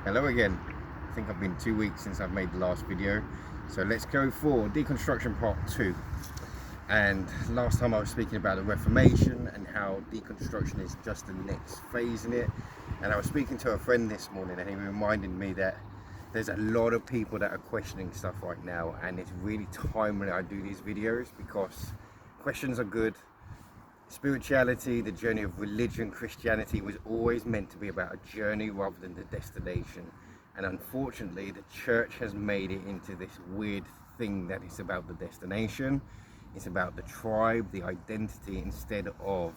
Hello again. I think I've been 2 weeks since I've made the last video, so let's go for Deconstruction Part 2. And last time I was speaking about the Reformation and how deconstruction is just the next phase in it, and I was speaking to a friend this morning and he reminded me that there's a lot of people that are questioning stuff right now, and it's really timely I do these videos because questions are good. Spirituality, the journey of religion, Christianity was always meant to be about a journey rather than the destination. And unfortunately, the church has made it into this weird thing that it's about the destination. It's about the tribe, the identity, instead of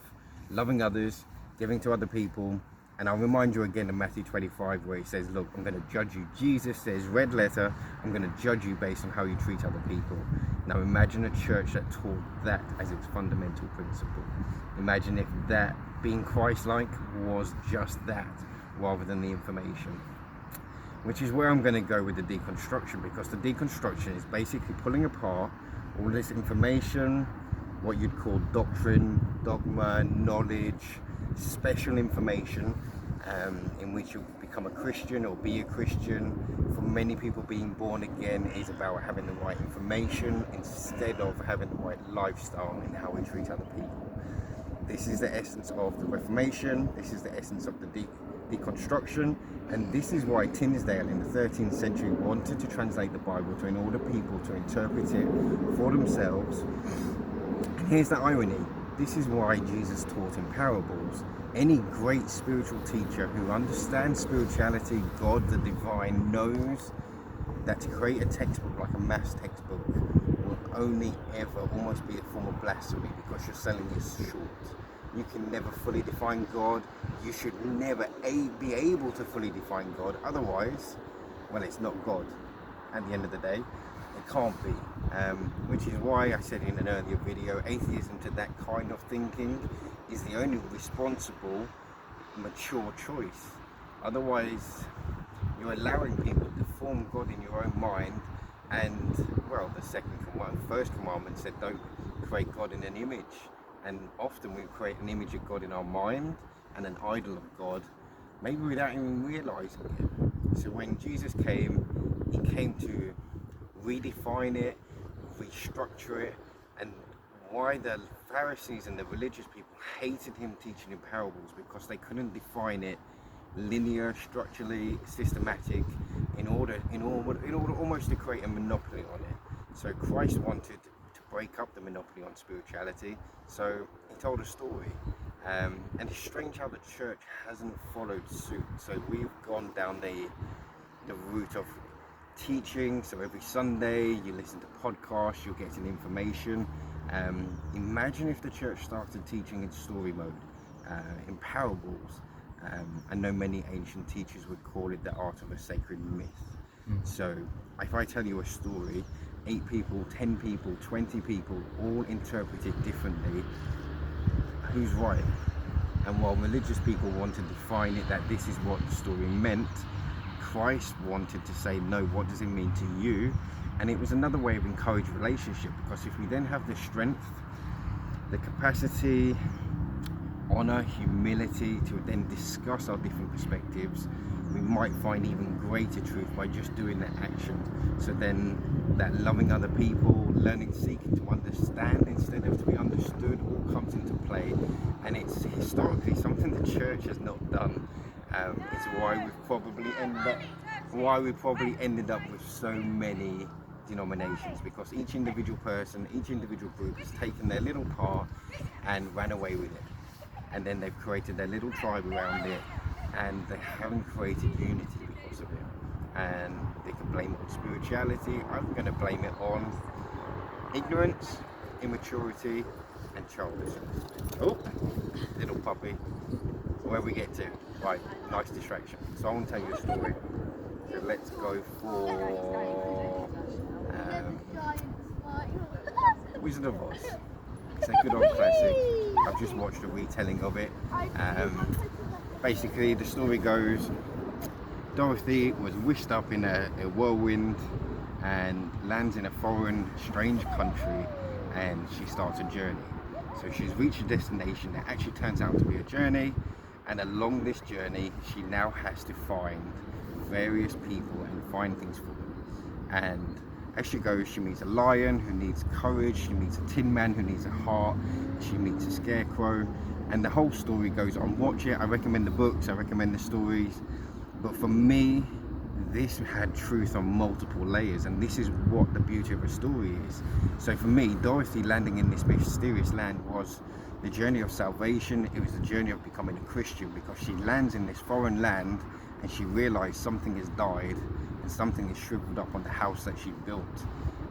loving others, giving to other people. And I'll remind you again of Matthew 25, where he says, look, I'm going to judge you. Jesus says, red letter, I'm going to judge you based on how you treat other people. Now imagine a church that taught that as its fundamental principle. Imagine if that, being Christ-like, was just that, rather than the information. Which is where I'm going to go with the deconstruction, because the deconstruction is basically pulling apart all this information, what you'd call doctrine, dogma, knowledge, special information, in which you become a Christian or be a Christian. For many people, being born again is about having the right information instead of having the right lifestyle in how we treat other people. This is the essence of the Reformation. This is the essence of the deconstruction, and this is why Tyndale in the 13th century wanted to translate the Bible in order people to interpret it for themselves. And here's the irony. This is why Jesus taught in parables. Any great spiritual teacher who understands spirituality, God, the divine, knows that to create a textbook like a maths textbook will only ever almost be a form of blasphemy, because you're selling it short. You can never fully define God. You should never be able to fully define God. Otherwise, well, it's not God. At the end of the day, it can't be. Which is why I said in an earlier video, atheism to that kind of thinking is the only responsible, mature choice. Otherwise, you're allowing people to form God in your own mind. And well, first commandment said don't create God in an image. And often we create an image of God in our mind and an idol of God, maybe without even realizing it. So when Jesus came, he came to redefine it, restructure it. And why the Pharisees and the religious people hated him teaching in parables, because they couldn't define it linear, structurally, systematic, in order almost to create a monopoly on it. So Christ wanted to break up the monopoly on spirituality, so he told a story. And it's strange how the church hasn't followed suit. So we've gone down the route of teaching. So every Sunday you listen to podcasts, you're getting information. Imagine if the church started teaching in story mode, in parables. I know many ancient teachers would call it the art of a sacred myth. So if I tell you a story, 8 people, 10 people, 20 people all interpret it differently, who's right? And while religious people want to define it that this is what the story meant, Christ wanted to say, no, what does it mean to you? And it was another way of encouraging relationship, because if we then have the strength, the capacity, honor, humility to then discuss our different perspectives, we might find even greater truth by just doing that action. So then that loving other people, learning, seeking to understand instead of to be understood, all comes into play. And it's historically something the church has not done. It's why we've probably ended up with so many denominations, because each individual person, each individual group has taken their little part and ran away with it. And then they've created their little tribe around it, and they haven't created unity because of it. And they can blame it on spirituality. I'm going to blame it on ignorance, immaturity, and childishness. Oh, little puppy. Where we get to? Right, nice distraction. So I want to tell you a story. So let's go for Wizard of Oz. It's a good old classic. I've just watched a retelling of it. Basically, the story goes, Dorothy was whisked up in a whirlwind and lands in a foreign, strange country, and she starts a journey. So she's reached a destination that actually turns out to be a journey, and along this journey, she now has to find various people and find things for them. And as she goes, she meets a lion who needs courage, she meets a tin man who needs a heart, she meets a scarecrow, and the whole story goes on. Watch it. I recommend the books, I recommend the stories, but for me, this had truth on multiple layers, and this is what the beauty of a story is. So for me, Dorothy landing in this mysterious land was the journey of salvation. It was the journey of becoming a Christian, because she lands in this foreign land and she realized something has died and something is shriveled up on the house that she built.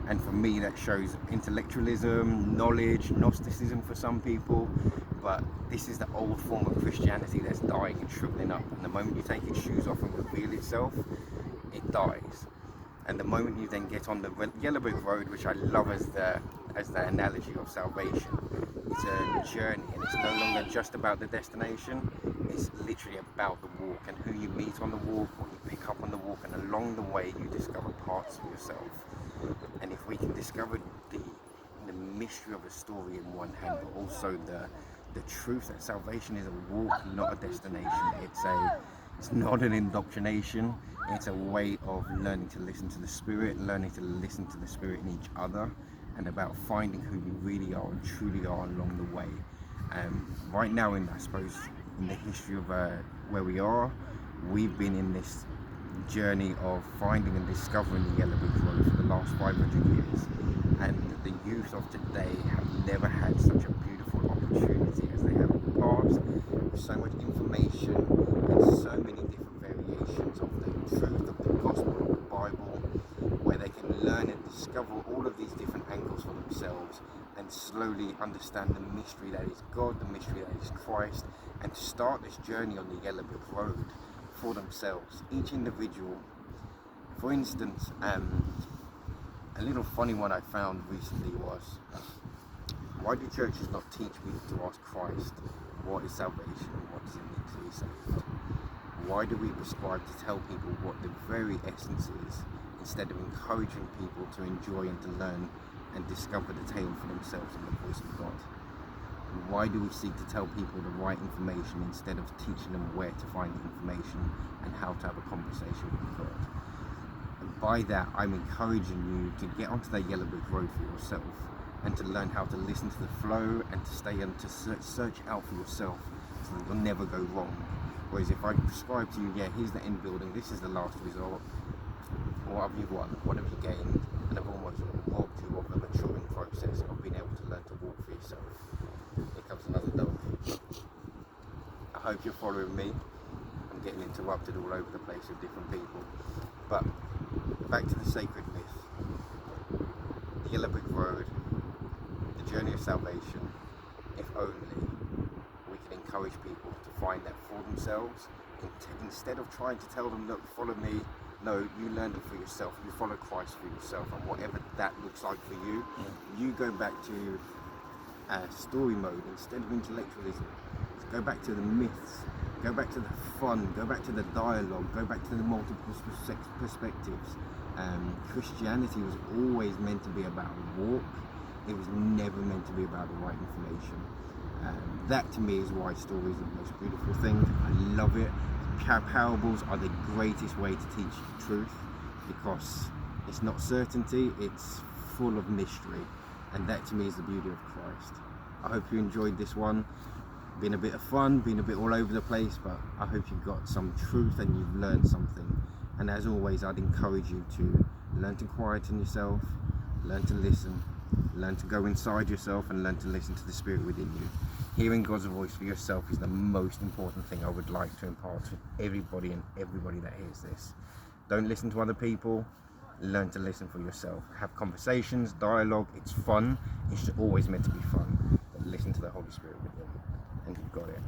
And for me, that shows intellectualism, knowledge, Gnosticism for some people, but this is the old form of Christianity that's dying and shriveling up. And the moment you take its shoes off and reveal itself, it dies. And the moment you then get on the yellow brick road, which I love as the analogy of salvation, it's a journey, and it's no longer just about the destination. It's literally about the walk and who you meet on the walk, what you pick up on the walk, and along the way you discover parts of yourself. And if we can discover the mystery of a story in one hand, but also the truth that salvation is a walk, not a destination. It's not an indoctrination. It's a way of learning to listen to the Spirit, learning to listen to the Spirit in each other, and about finding who you really are and truly are along the way. Right now, I suppose, in the history of where we are, we've been in this journey of finding and discovering the yellow brick road for the last 500 years. And the youth of today have never had such a beautiful opportunity as they have in the past, with so much information and so many different variations of the truth of the gospel of the Bible, where they can learn and discover all of these different angles for themselves and slowly understand the mystery that is God, the mystery that is Christ, and start this journey on the yellow brick road for themselves, each individual. For instance, a little funny one I found recently was, why do churches not teach people to ask Christ, what is salvation and what does it mean to be saved? Why do we prescribe to tell people what the very essence is, instead of encouraging people to enjoy and to learn and discover the tale for themselves in the voice of God? Why do we seek to tell people the right information instead of teaching them where to find the information and how to have a conversation with God? And by that, I'm encouraging you to get onto that yellow brick road for yourself, and to learn how to listen to the flow and to stay and to search out for yourself, so that you'll never go wrong. Whereas if I prescribe to you, yeah, here's the end building, this is the last result, what have you won, what have you gained, and I've almost robbed you of a maturing process of being able to learn to walk for yourself. Here comes another dog. I hope you're following me. I'm getting interrupted all over the place with different people. But back to the sacred myth. The yellow brick road, the journey of salvation. If only we can encourage people to find that for themselves, instead of trying to tell them, look, follow me. No, you learn it for yourself. You follow Christ for yourself, and whatever that looks like for you, you go back to story mode instead of intellectualism. Go back to the myths, go back to the fun, go back to the dialogue, go back to the multiple perspectives. Christianity was always meant to be about a walk. It was never meant to be about the right information. That to me is why story is the most beautiful thing. I love it. Parables are the greatest way to teach truth, because it's not certainty, it's full of mystery, and that to me is the beauty of Christ. I hope you enjoyed this one. Been a bit of fun, been a bit all over the place, but I hope you've got some truth and you've learned something. And as always, I'd encourage you to learn to quieten yourself, learn to listen, learn to go inside yourself, and learn to listen to the Spirit within you. Hearing God's voice for yourself is the most important thing I would like to impart to everybody that hears this. Don't listen to other people, learn to listen for yourself. Have conversations, dialogue, it's fun. It's always meant to be fun. But listen to the Holy Spirit within, and you've got it.